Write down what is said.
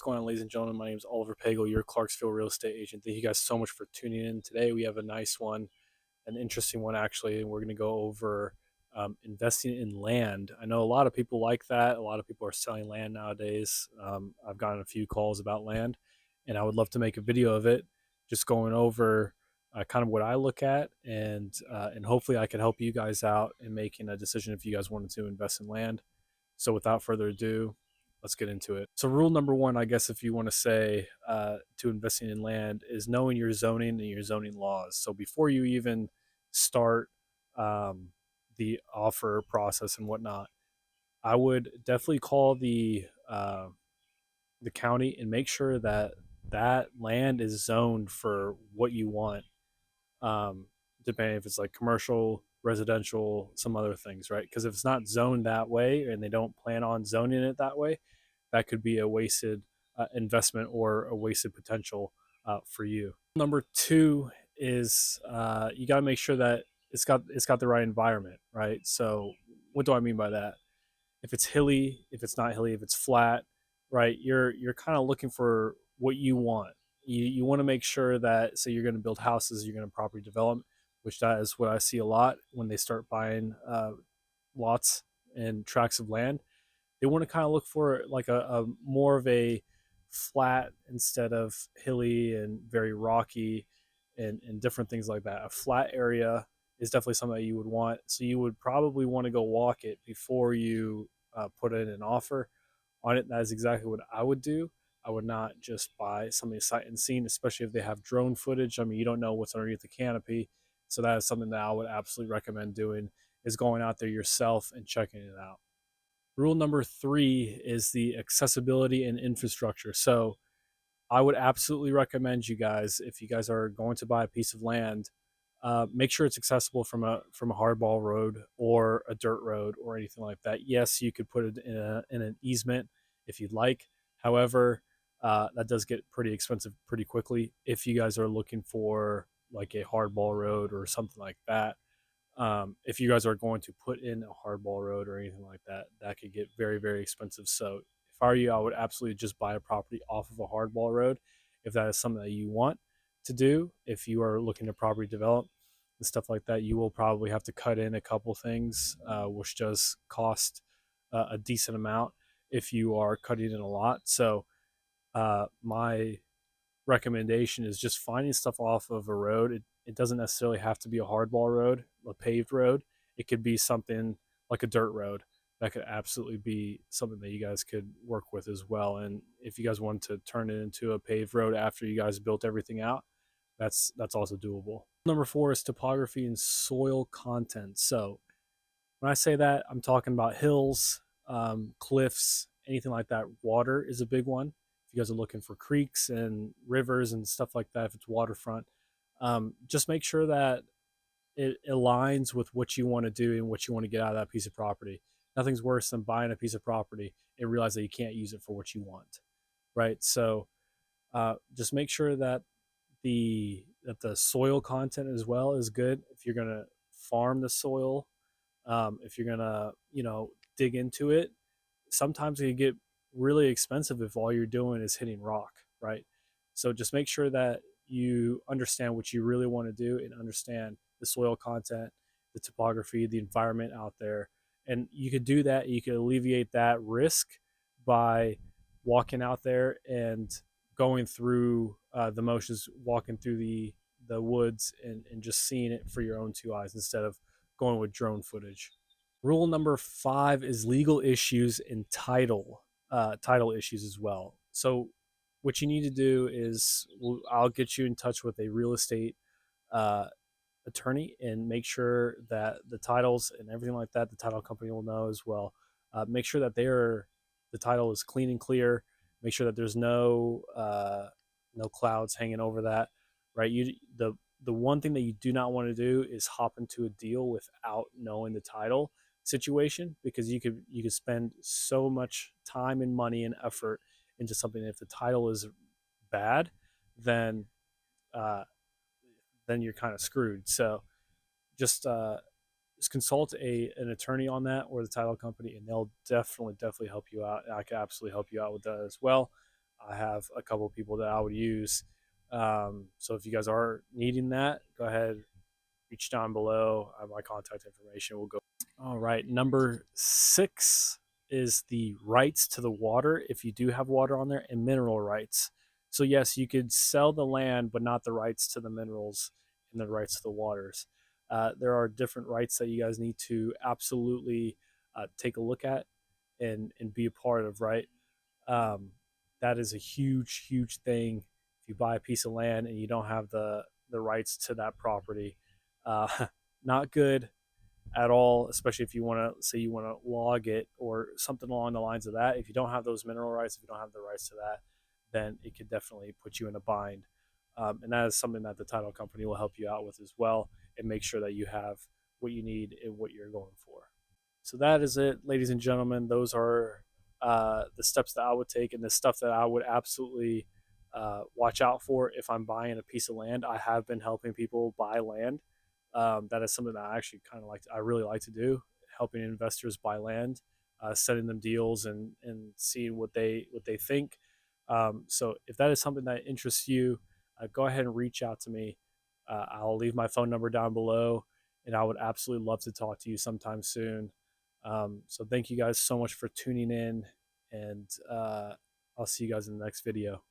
What's going on, ladies and gentlemen? My name is Oliver Pagel, your Clarksville real estate agent. Thank you guys so much for tuning in. Today we have a nice one, an interesting one actually, and we're going to go over investing in land. I know a lot of people like that. A lot of people are selling land nowadays. I've gotten a few calls about land, and I would love to make a video of it, just going over kind of what I look at, and hopefully I can help you guys out in making a decision if you guys wanted to invest in land. So without further ado, let's get into it. So rule number one, I guess, if you want to say to investing in land, is knowing your zoning and your zoning laws. So before you even start the offer process and whatnot, I would definitely call the county and make sure that that land is zoned for what you want, um, depending if it's like commercial, residential, some other things, right? Because if it's not zoned that way and they don't plan on zoning it that way, that could be a wasted investment or a wasted potential for you. Number two is you got to make sure that it's got the right environment, right? So what do I mean by that? If it's hilly, if it's not hilly, if it's flat, right? You're kind of looking for what you want. You want to make sure that, say you're going to build houses, you're going to property develop, which that is what I see a lot when they start buying lots and tracts of land. They want to kind of look for like a more of a flat instead of hilly and very rocky and different things like that. A flat area is definitely something that you would want. So you would probably want to go walk it before you put in an offer on it. That is exactly what I would do. I would not just buy something sight and seen, especially if they have drone footage. I mean, you don't know what's underneath the canopy. So that is something that I would absolutely recommend doing, is going out there yourself and checking it out. Rule number three is the accessibility and infrastructure. So I would absolutely recommend you guys, if you guys are going to buy a piece of land, make sure it's accessible from a hardball road or a dirt road or anything like that. Yes, you could put it in an easement if you'd like. However, that does get pretty expensive pretty quickly if you guys are looking for like a hardball road or something like that. If you guys are going to put in a hardball road or anything like that, that could get very, very expensive. So if I were you, I would absolutely just buy a property off of a hardball road if that is something that you want to do. If you are looking to property develop and stuff like that, you will probably have to cut in a couple things, which does cost a decent amount if you are cutting in a lot. So my recommendation is just finding stuff off of a road. It doesn't necessarily have to be a hardball road, a paved road. It could be something like a dirt road. That could absolutely be something that you guys could work with as well. And if you guys want to turn it into a paved road after you guys built everything out, that's also doable. Number four is topography and soil content. So when I say that, I'm talking about hills, cliffs, anything like that. Water is a big one. If you guys are looking for creeks and rivers and stuff like that, if it's waterfront, just make sure that it aligns with what you want to do and what you want to get out of that piece of property. Nothing's worse than buying a piece of property and realize that you can't use it for what you want, right? So just make sure that the soil content as well is good. If you're gonna farm the soil, if you're gonna dig into it, sometimes it can get really expensive if all you're doing is hitting rock, right? So just make sure that you understand what you really want to do and understand the soil content, the topography, the environment out there. And you could do that, you could alleviate that risk by walking out there and going through the motions, walking through the woods and just seeing it for your own two eyes instead of going with drone footage. Rule number five is legal issues and title issues as well. So what you need to do is I'll get you in touch with a real estate uh, attorney and make sure that the titles and everything like that, the title company will know as well. Make sure that the title is clean and clear. Make sure that there's no clouds hanging over that, right? The one thing that you do not want to do is hop into a deal without knowing the title situation, because you could spend so much time and money and effort into something. If the title is bad, then uh, then you're kind of screwed. So just just consult an attorney on that or the title company, and they'll definitely help you out. And I can absolutely help you out with that as well. I have a couple of people that I would use. So if you guys are needing that, go ahead, reach down below. My contact information will go. All right, number 6 is the rights to the water, if you do have water on there, and mineral rights. So yes, you could sell the land, but not the rights to the minerals and the rights to the waters. There are different rights that you guys need to absolutely take a look at and be a part of, right? Um, that is a huge, huge thing. If you buy a piece of land and you don't have the rights to that property, uh, not good at all, especially if you want to say you want to log it or something along the lines of that. If you don't have those mineral rights, if you don't have the rights to that, then it could definitely put you in a bind. And that is something that the title company will help you out with as well, and make sure that you have what you need and what you're going for. So that is it, ladies and gentlemen. Those are the steps that I would take, and the stuff that I would absolutely watch out for if I'm buying a piece of land. I have been helping people buy land. That is something that I actually kind of like. I really like to do, helping investors buy land, sending them deals, and seeing what they think. So if that is something that interests you, go ahead and reach out to me. I'll leave my phone number down below, and I would absolutely love to talk to you sometime soon. So thank you guys so much for tuning in, and I'll see you guys in the next video.